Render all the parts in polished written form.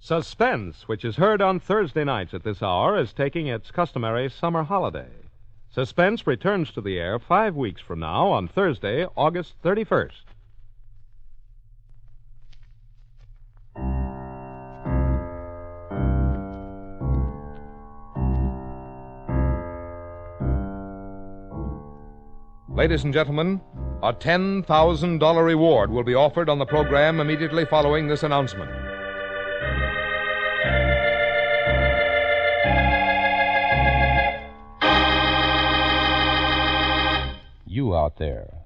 Suspense, which is heard on Thursday nights at this hour, is taking its customary summer holiday. Suspense returns to the air 5 weeks from now on Thursday, August 31st. Ladies and gentlemen, a $10,000 reward will be offered on the program immediately following this announcement. You out there,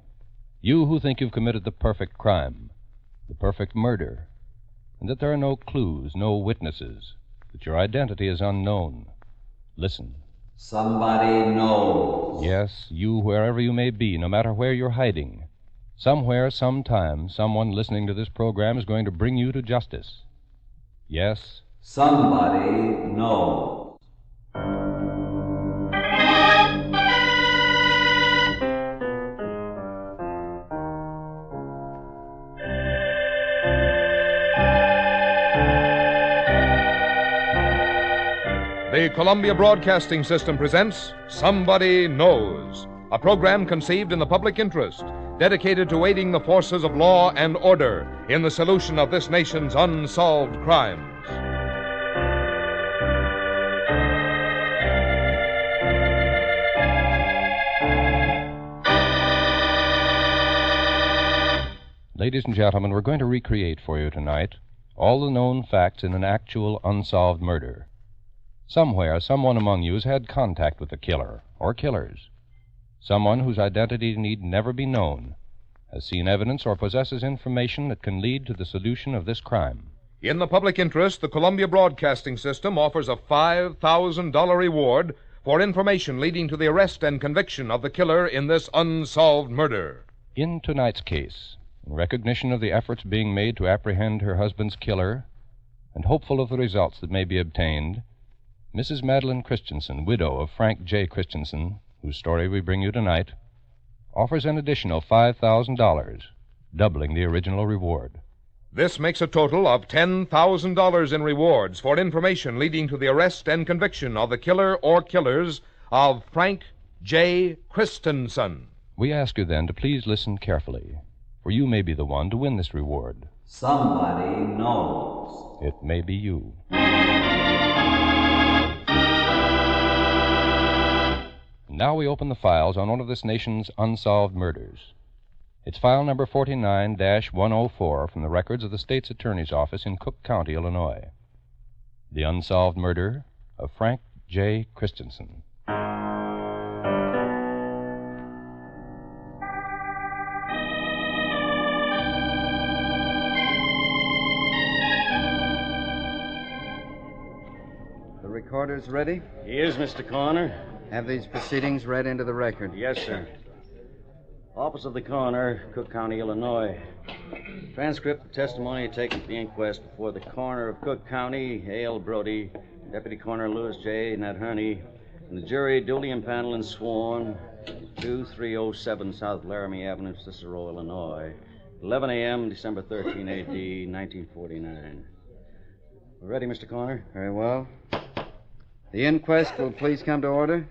you who think you've committed the perfect crime, the perfect murder, and that there are no clues, no witnesses, that your identity is unknown. Listen. Somebody knows. Yes, you, wherever you may be, no matter where you're hiding. Somewhere, sometime, someone listening to this program is going to bring you to justice. Yes. Somebody knows. The Columbia Broadcasting System presents Somebody Knows, a program conceived in the public interest, dedicated to aiding the forces of law and order in the solution of this nation's unsolved crimes. Ladies and gentlemen, we're going to recreate for you tonight all the known facts in an actual unsolved murder. Somewhere, someone among you has had contact with the killer, or killers. Someone whose identity need never be known has seen evidence or possesses information that can lead to the solution of this crime. In the public interest, the Columbia Broadcasting System offers a $5,000 reward for information leading to the arrest and conviction of the killer in this unsolved murder. In tonight's case, in recognition of the efforts being made to apprehend her husband's killer, and hopeful of the results that may be obtained, Mrs. Madeline Christenson, widow of Frank J. Christenson, whose story we bring you tonight, offers an additional $5,000, doubling the original reward. This makes a total of $10,000 in rewards for information leading to the arrest and conviction of the killer or killers of Frank J. Christenson. We ask you then to please listen carefully, for you may be the one to win this reward. Somebody knows. It may be you. Now we open the files on one of this nation's unsolved murders. It's file number 49-104 from the records of the state's attorney's office in Cook County, Illinois. The unsolved murder of Frank J. Christenson. The recorder's ready? He is, Mr. Coroner. Have these proceedings read into the record. Yes, sir. Office of the Coroner, Cook County, Illinois. Transcript of testimony taken at the inquest before the Coroner of Cook County, A.L. Brody, Deputy Coroner Louis J. Nat Herney, and the jury duly impaneled and sworn, 2307 South Laramie Avenue, Cicero, Illinois, 11 a.m., December 13, A.D., 1949. We're ready, Mr. Coroner? Very well. The inquest will please come to order.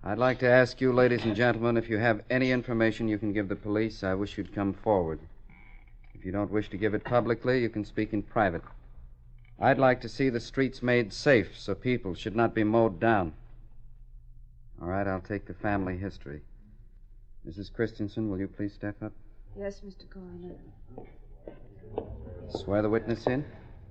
I'd like to ask you, ladies and gentlemen, if you have any information you can give the police, I wish you'd come forward. If you don't wish to give it publicly, you can speak in private. I'd like to see the streets made safe so people should not be mowed down. All right, I'll take the family history. Mrs. Christenson, will you please step up? Yes, Mr. Coroner. Swear the witness in.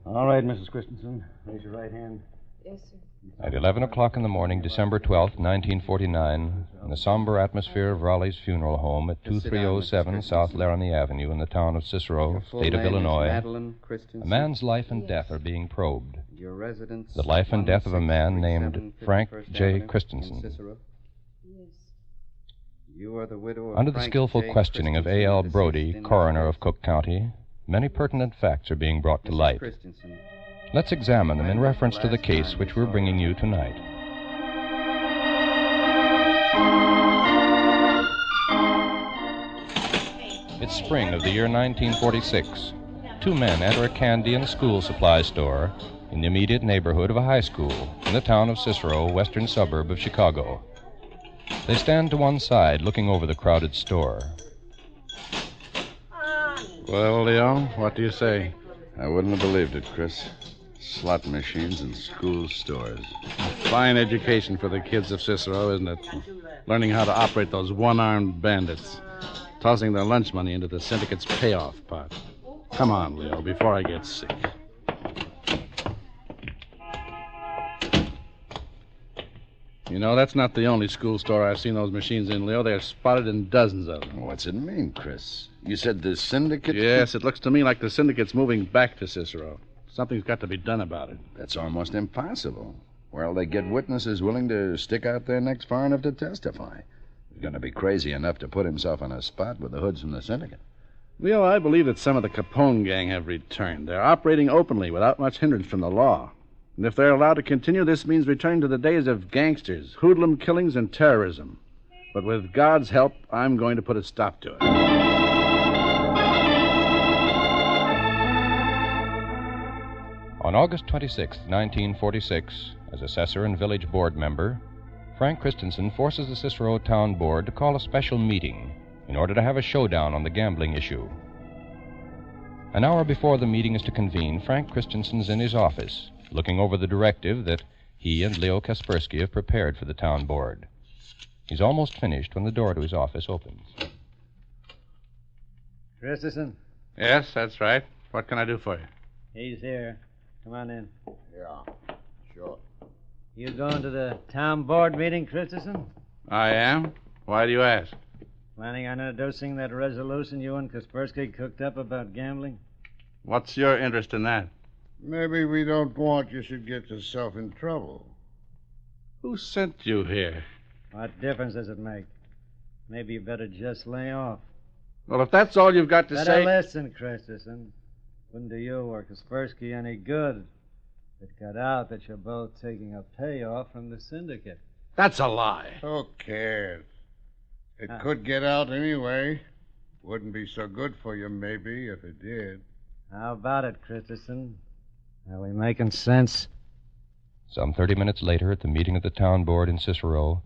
All right, Mrs. Christensen. Raise your right hand. Yes, sir. At 11 o'clock in the morning, December 12th, 1949, in the somber atmosphere of Raleigh's funeral home at 2307 South Laramie Avenue in the town of Cicero, state of Illinois, a man's life and death are being probed. Your residence, the life and death of a man named Frank J. Christenson. Yes. You are the widow of Under the skillful questioning of A.L. Brody, coroner of Cook County, many pertinent facts are being brought to light. Let's examine them in reference to the case which we're bringing you tonight. It's spring of the year 1946. two men enter a candy and school supply store in the immediate neighborhood of a high school in the town of Cicero, western suburb of Chicago. They stand to one side, looking over the crowded store. Well, Leo, what do you say? I wouldn't have believed it, Chris. Slot machines in school stores. Fine education for the kids of Cicero, isn't it? Learning how to operate those one-armed bandits. Tossing their lunch money into the syndicate's payoff pot. Come on, Leo, before I get sick. You know, that's not the only school store I've seen those machines in, Leo. They're spotted in dozens of them. What's it mean, Chris? You said the syndicate? Yes, it looks to me like the syndicate's moving back to Cicero. Something's got to be done about it. That's almost impossible. Where'll they get witnesses willing to stick out their necks far enough to testify? He's going to be crazy enough to put himself on a spot with the hoods from the syndicate. Leo, I believe that some of the Capone gang have returned. They're operating openly without much hindrance from the law. And if they're allowed to continue, this means returning to the days of gangsters, hoodlum killings, and terrorism. But with God's help, I'm going to put a stop to it. On August 26, 1946, as assessor and village board member, Frank Christenson forces the Cicero Town Board to call a special meeting in order to have a showdown on the gambling issue. An hour before the meeting is to convene, Frank Christenson's in his office, looking over the directive that he and Leo Kaspersky have prepared for the town board. He's almost finished when the door to his office opens. Christenson? Yes, that's right. What can I do for you? He's here. Come on in. Yeah, sure. You going to the town board meeting, Christenson? I am. Why do you ask? Planning on introducing that resolution you and Kaspersky cooked up about gambling? What's your interest in that? Maybe we don't want you should get yourself in trouble. Who sent you here? What difference does it make? Maybe you better just lay off. Well, if that's all you've got to Better say... listen, Christenson. Wouldn't do you or Kaspersky any good if it got out that you're both taking a payoff from the syndicate. That's a lie. Who cares? It could get out anyway. Wouldn't be so good for you, maybe, if it did. How about it, Christenson? Are we making sense? Some 30 minutes later, at the meeting of the town board in Cicero,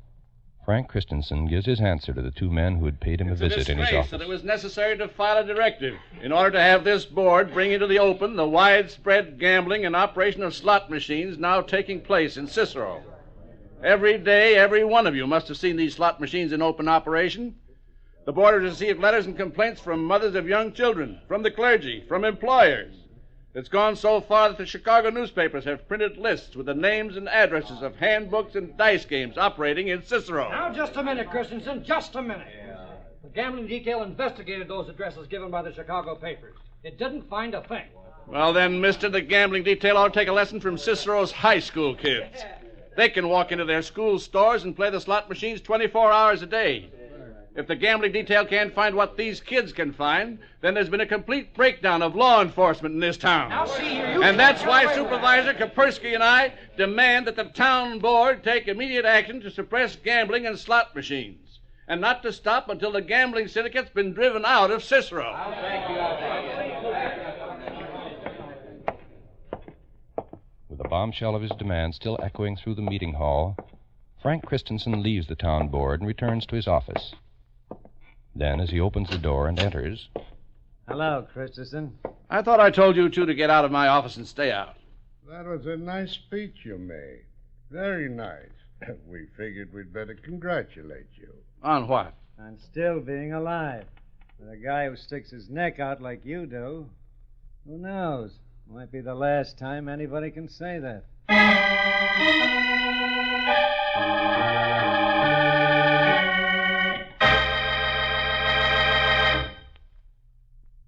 Frank Christenson gives his answer to the two men who had paid him a visit in his office. That it was necessary to file a directive in order to have this board bring into the open the widespread gambling and operation of slot machines now taking place in Cicero. Every day, every one of you must have seen these slot machines in open operation. The board has received letters and complaints from mothers of young children, from the clergy, from employers. It's gone so far that the Chicago newspapers have printed lists with the names and addresses of handbooks and dice games operating in Cicero. Now, just a minute, Christenson, just a minute. The gambling detail investigated those addresses given by the Chicago papers. It didn't find a thing. Well, then, mister, the gambling detail ought to take a lesson from Cicero's high school kids. They can walk into their school stores and play the slot machines 24 hours a day. If the gambling detail can't find what these kids can find, then there's been a complete breakdown of law enforcement in this town. Now, see here, and that's why Supervisor Kaspersky and I demand that the town board take immediate action to suppress gambling and slot machines, and not to stop until the gambling syndicate's been driven out of Cicero. With the bombshell of his demand still echoing through the meeting hall, Frank Christenson leaves the town board and returns to his office. Then, as he opens the door and enters... Hello, Christenson. I thought I told you two to get out of my office and stay out. That was a nice speech you made. Very nice. We figured we'd better congratulate you. On what? On still being alive. With a guy who sticks his neck out like you do. Who knows? Might be the last time anybody can say that.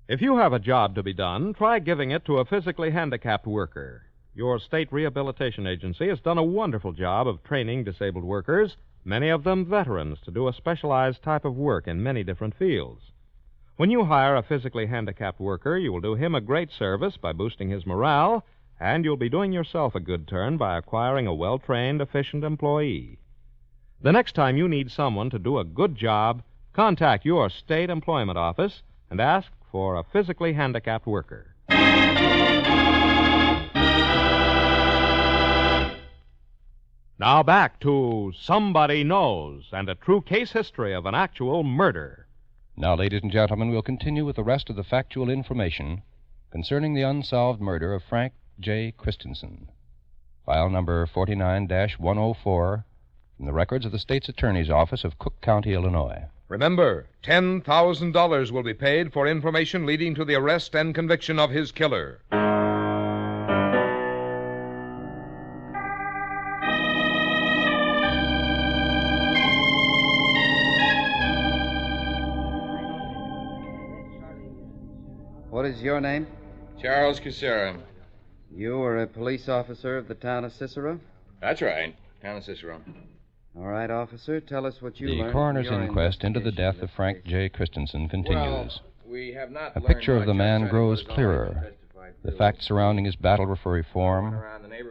If you have a job to be done, try giving it to a physically handicapped worker. Your state rehabilitation agency has done a wonderful job of training disabled workers, many of them veterans, to do a specialized type of work in many different fields. When you hire a physically handicapped worker, you will do him a great service by boosting his morale, and you'll be doing yourself a good turn by acquiring a well-trained, efficient employee. The next time you need someone to do a good job, contact your state employment office and ask for a physically handicapped worker. Now back to Somebody Knows and a true case history of an actual murder. Now, ladies and gentlemen, we'll continue with the rest of the factual information concerning the unsolved murder of Frank J. Christenson. File number 49-104 from the records of the State's Attorney's Office of Cook County, Illinois. Remember, $10,000 will be paid for information leading to the arrest and conviction of his killer. What is your name? Charles Cicero. You are a police officer of the town of Cicero? That's right. Town of Cicero. All right, officer, tell us what you learned. The coroner's from your inquest into the death of Frank J. Christenson continues. We have not A picture of the man grows clearer. The facts surrounding his battle for reform,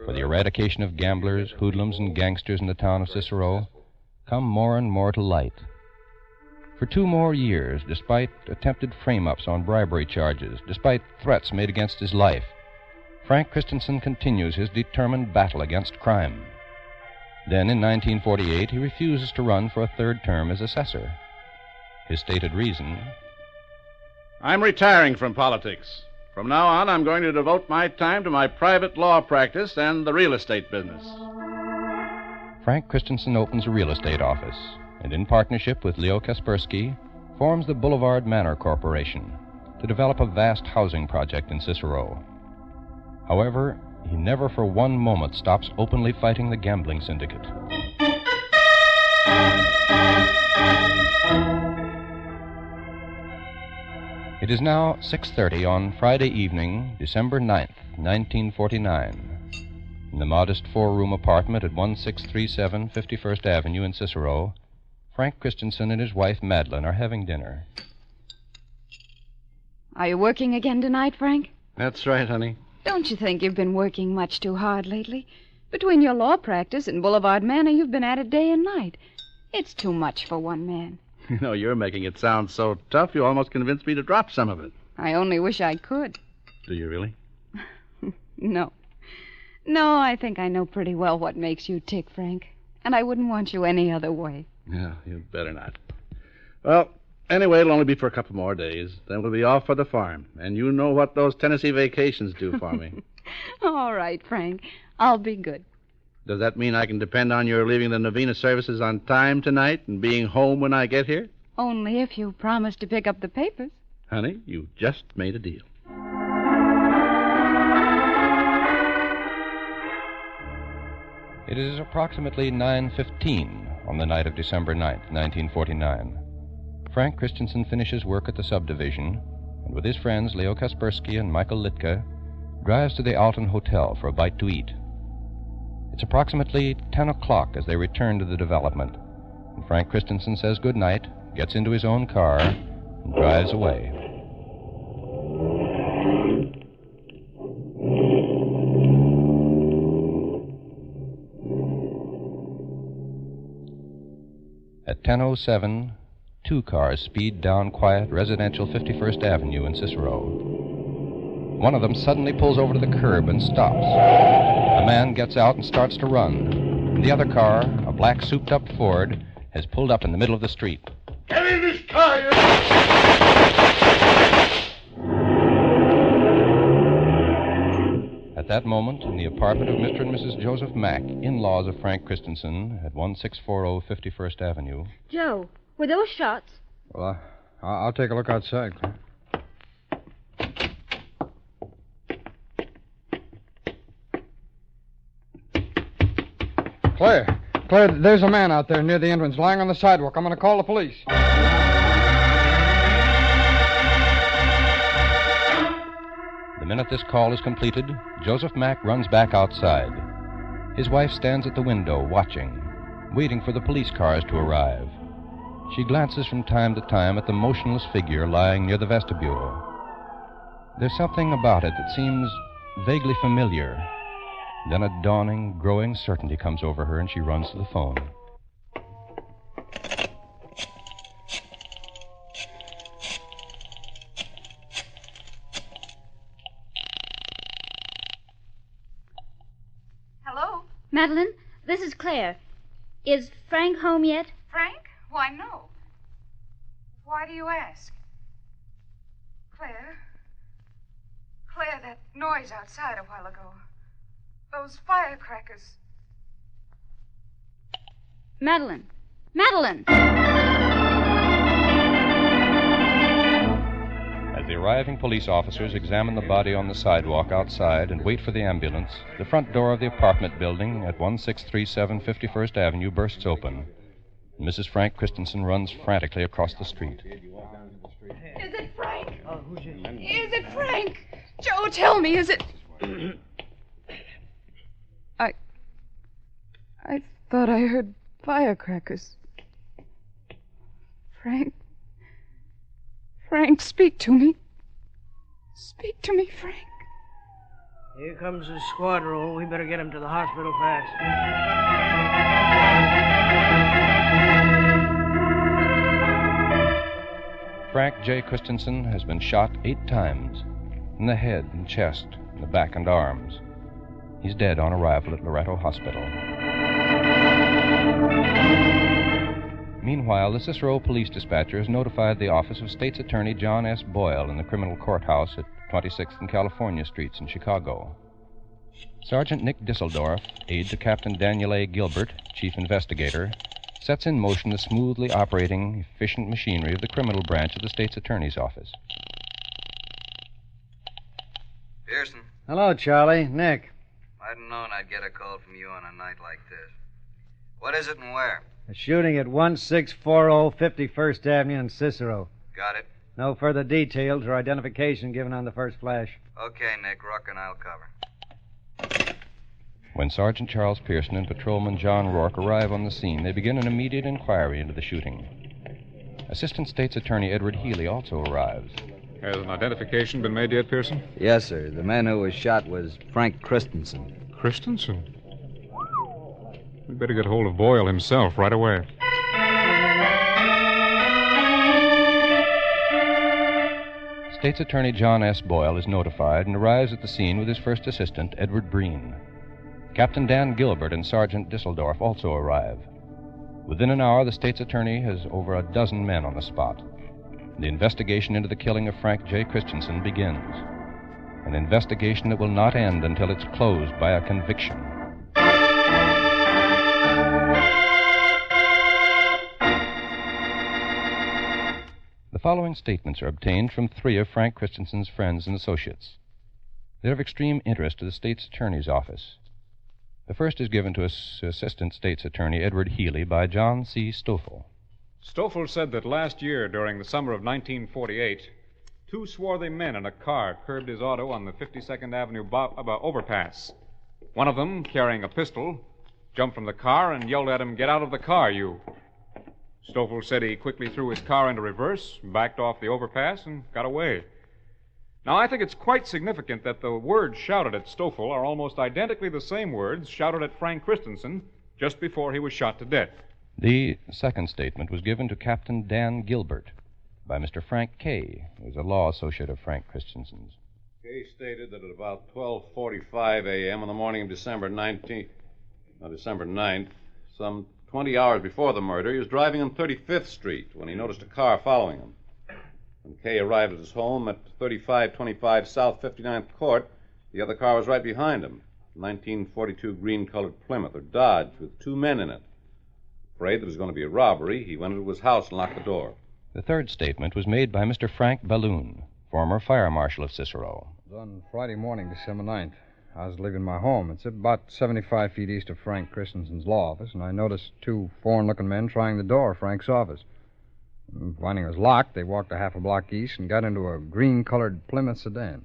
for the eradication of gamblers, hoodlums, and gangsters in the town of Cicero, come more and more to light. For 2 more years, despite attempted frame-ups on bribery charges, despite threats made against his life, Frank Christenson continues his determined battle against crime. Then, in 1948, he refuses to run for a 3rd term as assessor. His stated reason: I'm retiring from politics. From now on, I'm going to devote my time to my private law practice and the real estate business. Frank Christenson opens a real estate office, and in partnership with Leo Kaspersky, forms the Boulevard Manor Corporation to develop a vast housing project in Cicero. However, he never for one moment stops openly fighting the gambling syndicate. It is now 6:30 on Friday evening, December 9th, 1949. In the modest 4-room apartment at 1637 51st Avenue in Cicero, Frank Christenson and his wife, Madeline, are having dinner. Are you working again tonight, Frank? That's right, honey. Don't you think you've been working much too hard lately? Between your law practice and Boulevard Manor, you've been at it day and night. It's too much for one man. You know, you're making it sound so tough, you almost convinced me to drop some of it. I only wish I could. Do you really? No. No, I think I know pretty well what makes you tick, Frank. And I wouldn't want you any other way. Yeah, you'd better not. Well, anyway, it'll only be for a couple more days. Then we'll be off for the farm. And you know what those Tennessee vacations do for me. All right, Frank. I'll be good. Does that mean I can depend on your leaving the Novena services on time tonight and being home when I get here? Only if you promise to pick up the papers. Honey, you just made a deal. It is approximately 9:15 on the night of December 9th, 1949. Frank Christenson finishes work at the subdivision, and with his friends Leo Kaspersky and Michael Litka, drives to the Alton Hotel for a bite to eat. It's approximately 10 o'clock as they return to the development, and Frank Christenson says good night, gets into his own car, and drives away. At 10:07, 2 cars speed down quiet residential 51st Avenue in Cicero. One of them suddenly pulls over to the curb and stops. A man gets out and starts to run. And the other car, a black souped-up Ford, has pulled up in the middle of the street. Get in this car, you... At that moment, in the apartment of Mr. and Mrs. Joseph Mack, in-laws of Frank Christenson, at 1640 51st Avenue. Joe, were those shots? Well, I'll take a look outside, Claire. Claire, there's a man out there near the entrance lying on the sidewalk. I'm going to call the police. The minute this call is completed, Joseph Mack runs back outside. His wife stands at the window, watching, waiting for the police cars to arrive. She glances from time to time at the motionless figure lying near the vestibule. There's something about it that seems vaguely familiar. Then a dawning, growing certainty comes over her, and she runs to the phone. Madeline, this is Claire. Is Frank home yet? Frank? Why, no. Why do you ask? Claire? Claire, that noise outside a while ago. Those firecrackers. Madeline. Madeline! As the arriving police officers examine the body on the sidewalk outside and wait for the ambulance, the front door of the apartment building at 1637 51st Avenue bursts open. Mrs. Frank Christenson runs frantically across the street. Is it Frank? Is it Frank? Joe, tell me, is it... I thought I heard firecrackers. Frank? Frank, speak to me. Speak to me, Frank. Here comes the squad roll. We better get him to the hospital fast. Frank J. Christenson has been shot 8 times, in the head and chest, in the back and arms. He's dead on arrival at Loretto Hospital. Meanwhile, the Cicero police dispatcher has notified the office of State's Attorney John S. Boyle in the criminal courthouse at 26th and California Streets in Chicago. Sergeant Nick Disseldorf, aide to Captain Daniel A. Gilbert, chief investigator, sets in motion the smoothly operating, efficient machinery of the criminal branch of the State's Attorney's office. Pearson. Hello, Charlie. Nick. I'd have known I'd get a call from you on a night like this. What is it and where? A shooting at 1640 51st Avenue in Cicero. Got it. No further details or identification given on the first flash. Okay, Nick. Rourke and I'll cover. When Sergeant Charles Pearson and Patrolman John Rourke arrive on the scene, they begin an immediate inquiry into the shooting. Assistant State's Attorney Edward Healy also arrives. Has an identification been made yet, Pearson? Yes, sir. The man who was shot was Frank Christenson. Christenson? We'd better get hold of Boyle himself right away. State's Attorney John S. Boyle is notified and arrives at the scene with his first assistant, Edward Breen. Captain Dan Gilbert and Sergeant Disseldorf also arrive. Within an hour, the State's Attorney has over a dozen men on the spot. The investigation into the killing of Frank J. Christenson begins. An investigation that will not end until it's closed by a conviction. The following statements are obtained from 3 of Frank Christenson's friends and associates. They're of extreme interest to the State's Attorney's office. The first is given to Assistant State's Attorney Edward Healy by John C. Stoffel. Stoffel said that last year, during the summer of 1948, 2 swarthy men in a car curbed his auto on the 52nd Avenue overpass. One of them, carrying a pistol, jumped from the car and yelled at him, "Get out of the car, you." Stoffel said he quickly threw his car into reverse, backed off the overpass, and got away. Now, I think it's quite significant that the words shouted at Stoffel are almost identically the same words shouted at Frank Christenson just before he was shot to death. The second statement was given to Captain Dan Gilbert by Mr. Frank Kay, who is a law associate of Frank Christenson's. Kay stated that at about 12:45 a.m. on the morning of December 9th, some 20 hours before the murder, he was driving on 35th Street when he noticed a car following him. When Kay arrived at his home at 3525 South 59th Court, the other car was right behind him, a 1942 green-colored Plymouth or Dodge with 2 men in it. Afraid there was going to be a robbery, he went into his house and locked the door. The third statement was made by Mr. Frank Balloon, former fire marshal of Cicero. It was on Friday morning, December 9th. I was leaving my home. It's about 75 feet east of Frank Christenson's law office, and I noticed 2 foreign-looking men trying the door of Frank's office. And finding it was locked, they walked a half a block east and got into a green-colored Plymouth sedan.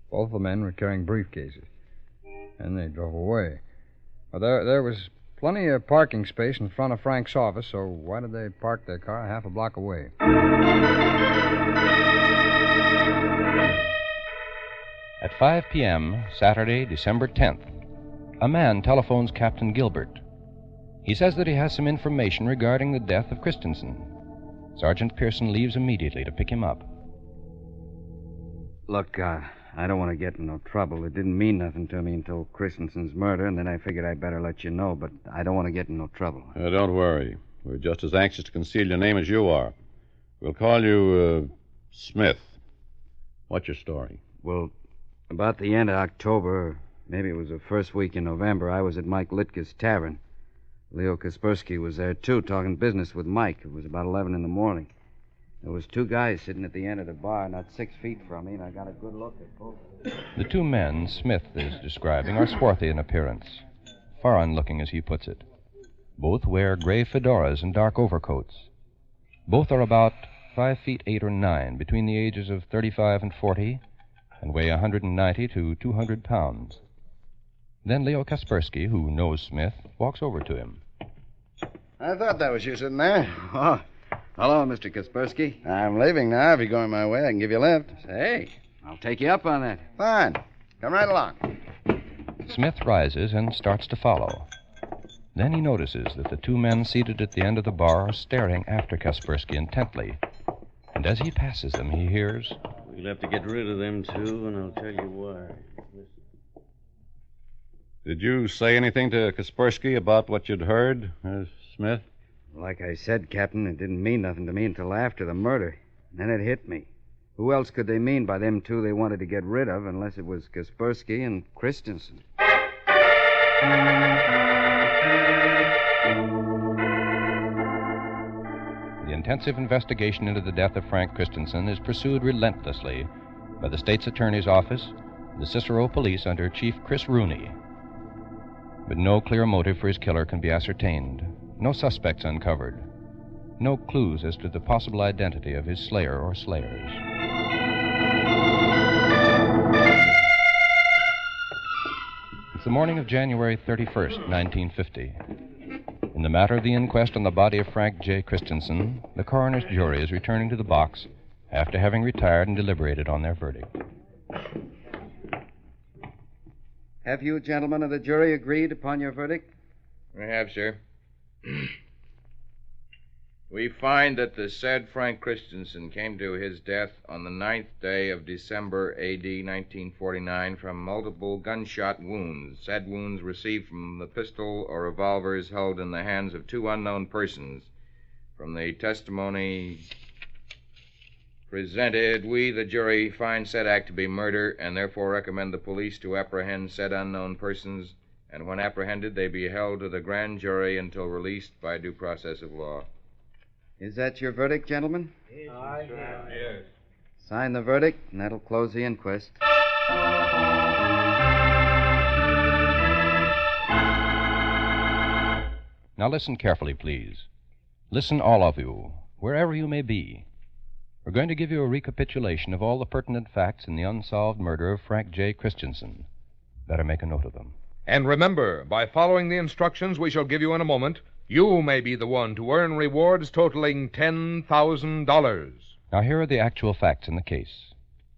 Both the men were carrying briefcases. And they drove away. Well, there was plenty of parking space in front of Frank's office, so why did they park their car a half a block away? At 5 p.m., Saturday, December 10th, a man telephones Captain Gilbert. He says that he has some information regarding the death of Christenson. Sergeant Pearson leaves immediately to pick him up. Look, I don't want to get in no trouble. It didn't mean nothing to me until Christenson's murder, and then I figured I'd better let you know, but I don't want to get in no trouble. Don't worry. We're just as anxious to conceal your name as you are. We'll call you, Smith. What's your story? Well, about the end of October, or maybe it was the first week in November, I was at Mike Litke's tavern. Leo Kaspersky was there, too, talking business with Mike. It was about 11 in the morning. There was two guys sitting at the end of the bar, not 6 feet from me, and I got a good look at both. The two men Smith is describing are swarthy in appearance, foreign-looking, as he puts it. Both wear gray fedoras and dark overcoats. Both are about 5 feet 8 or 9, between the ages of 35 and 40, and weigh 190 to 200 pounds. Then Leo Kaspersky, who knows Smith, walks over to him. I thought that was you sitting there. Oh, hello, Mr. Kaspersky. I'm leaving now. If you're going my way, I can give you a lift. Hey, I'll take you up on that. Fine. Come right along. Smith rises and starts to follow. Then he notices that the two men seated at the end of the bar are staring after Kaspersky intently. And as he passes them, he hears... We'll have to get rid of them, too, and I'll tell you why. Did you say anything to Kaspersky about what you'd heard, Smith? Like I said, Captain, it didn't mean nothing to me until after the murder. Then it hit me. Who else could they mean by them two they wanted to get rid of unless it was Kaspersky and Christenson? The intensive investigation into the death of Frank Christenson is pursued relentlessly by the state's attorney's office, the Cicero police under Chief Chris Rooney. But no clear motive for his killer can be ascertained, no suspects uncovered, no clues as to the possible identity of his slayer or slayers. It's the morning of January 31st, 1950. In the matter of the inquest on the body of Frank J. Christenson, the coroner's jury is returning to the box after having retired and deliberated on their verdict. Have you, gentlemen of the jury, agreed upon your verdict? We have, sir. We find that the said Frank Christenson came to his death on the 9th day of December, A.D. 1949, from multiple gunshot wounds. Said wounds received from the pistol or revolvers held in the hands of two unknown persons. From the testimony presented, we, the jury, find said act to be murder and therefore recommend the police to apprehend said unknown persons, and when apprehended, they be held to the grand jury until released by due process of law. Is that your verdict, gentlemen? Yes. Sign the verdict, and that'll close the inquest. Now listen carefully, please. Listen, all of you, wherever you may be. We're going to give you a recapitulation of all the pertinent facts in the unsolved murder of Frank J. Christenson. Better make a note of them. And remember, by following the instructions we shall give you in a moment, you may be the one to earn rewards totaling $10,000. Now, here are the actual facts in the case.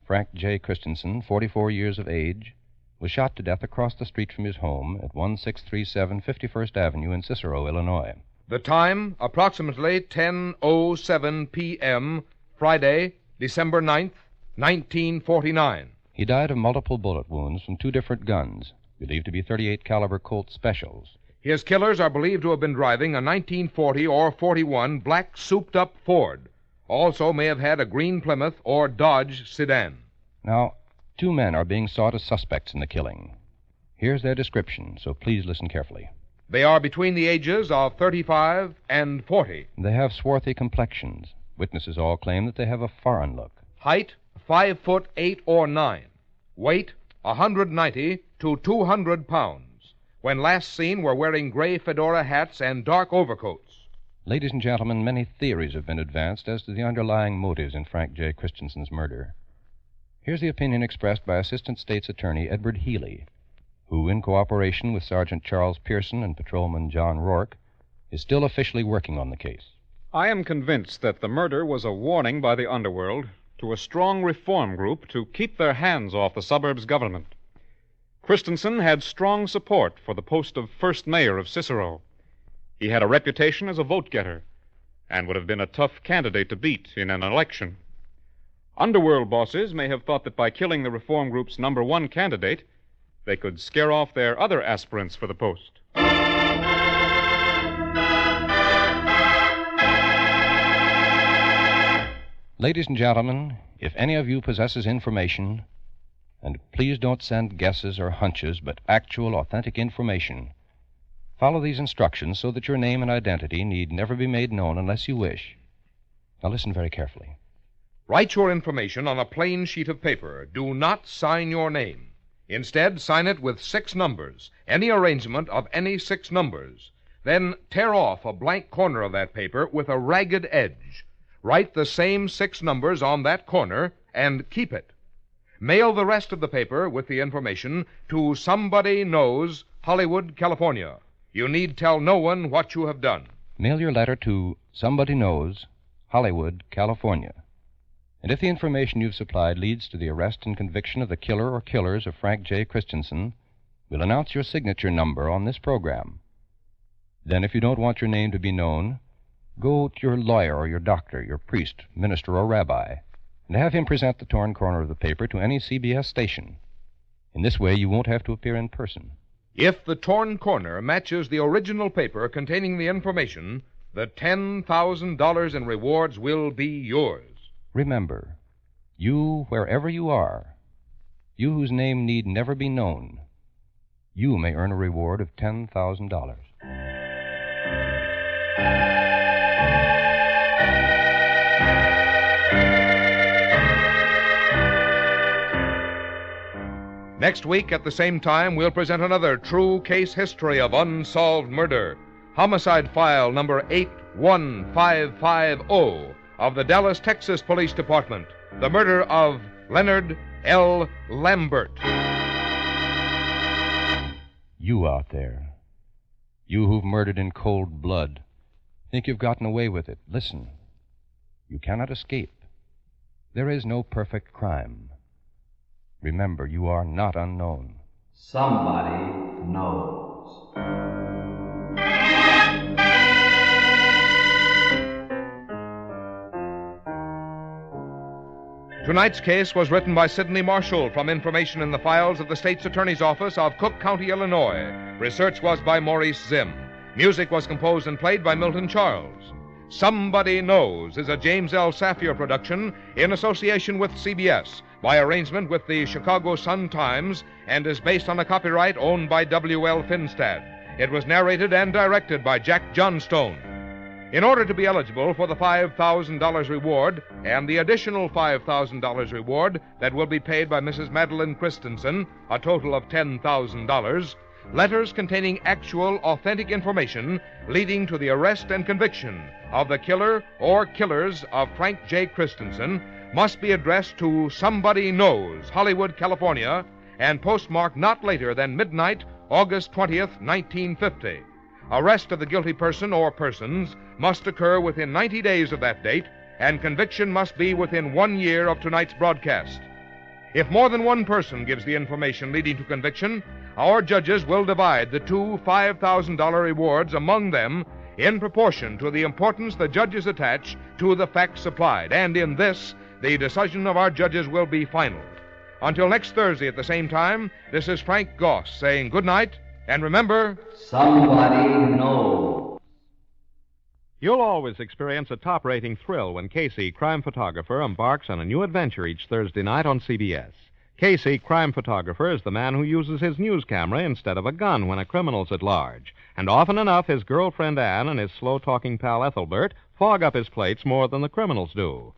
Frank J. Christenson, 44 years of age, was shot to death across the street from his home at 1637 51st Avenue in Cicero, Illinois. The time, approximately 10:07 p.m., Friday, December 9th, 1949. He died of multiple bullet wounds from two different guns, believed to be .38 caliber Colt Specials. His killers are believed to have been driving a 1940 or 41 black souped-up Ford. Also may have had a green Plymouth or Dodge sedan. Now, two men are being sought as suspects in the killing. Here's their description, so please listen carefully. They are between the ages of 35 and 40. They have swarthy complexions. Witnesses all claim that they have a foreign look. Height, 5'8" or 9. Weight, 190 to 200 pounds. When last seen, were wearing gray fedora hats and dark overcoats. Ladies and gentlemen, many theories have been advanced as to the underlying motives in Frank J. Christenson's murder. Here's the opinion expressed by Assistant State's Attorney Edward Healy, who, in cooperation with Sergeant Charles Pearson and Patrolman John Rourke, is still officially working on the case. I am convinced that the murder was a warning by the underworld to a strong reform group to keep their hands off the suburbs government. Christenson had strong support for the post of first mayor of Cicero. He had a reputation as a vote-getter and would have been a tough candidate to beat in an election. Underworld bosses may have thought that by killing the reform group's #1 candidate, they could scare off their other aspirants for the post. Ladies and gentlemen, if any of you possesses information, and please don't send guesses or hunches, but actual, authentic information, follow these instructions so that your name and identity need never be made known unless you wish. Now listen very carefully. Write your information on a plain sheet of paper. Do not sign your name. Instead, sign it with 6 numbers, any arrangement of any 6 numbers. Then tear off a blank corner of that paper with a ragged edge. Write the same 6 numbers on that corner and keep it. Mail the rest of the paper with the information to Somebody Knows, Hollywood, California. You need tell no one what you have done. Mail your letter to Somebody Knows, Hollywood, California. And if the information you've supplied leads to the arrest and conviction of the killer or killers of Frank J. Christenson, we'll announce your signature number on this program. Then, if you don't want your name to be known, go to your lawyer or your doctor, your priest, minister, or rabbi, and have him present the torn corner of the paper to any CBS station. In this way, you won't have to appear in person. If the torn corner matches the original paper containing the information, the $10,000 in rewards will be yours. Remember, you, wherever you are, you whose name need never be known, you may earn a reward of $10,000. Next week, at the same time, we'll present another true case history of unsolved murder. Homicide file number 81550 of the Dallas, Texas Police Department. The murder of Leonard L. Lambert. You out there, you who've murdered in cold blood, think you've gotten away with it. Listen, you cannot escape. There is no perfect crime. Remember, you are not unknown. Somebody knows. Tonight's case was written by Sidney Marshall from information in the files of the State's Attorney's Office of Cook County, Illinois. Research was by Maurice Zimm. Music was composed and played by Milton Charles. Somebody Knows is a James L. Safier production in association with CBS by arrangement with the Chicago Sun-Times and is based on a copyright owned by W.L. Finstad. It was narrated and directed by Jack Johnstone. In order to be eligible for the $5,000 reward and the additional $5,000 reward that will be paid by Mrs. Madeline Christenson, a total of $10,000, letters containing actual, authentic information leading to the arrest and conviction of the killer or killers of Frank J. Christenson must be addressed to Somebody Knows, Hollywood, California, and postmarked not later than midnight, August 20th, 1950. Arrest of the guilty person or persons must occur within 90 days of that date, and conviction must be within 1 year of tonight's broadcast. If more than one person gives the information leading to conviction, our judges will divide the two $5,000 rewards among them in proportion to the importance the judges attach to the facts supplied, and in this, the decision of our judges will be final. Until next Thursday at the same time, this is Frank Goss saying good night, and remember, somebody knows. You'll always experience a top-rating thrill when Casey, crime photographer, embarks on a new adventure each Thursday night on CBS. Casey, crime photographer, is the man who uses his news camera instead of a gun when a criminal's at large. And often enough, his girlfriend Anne and his slow-talking pal Ethelbert fog up his plates more than the criminals do.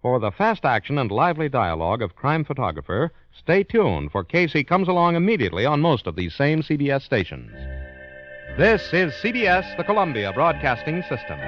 For the fast action and lively dialogue of crime photographer, stay tuned, for Casey comes along immediately on most of these same CBS stations. This is CBS, the Columbia Broadcasting System.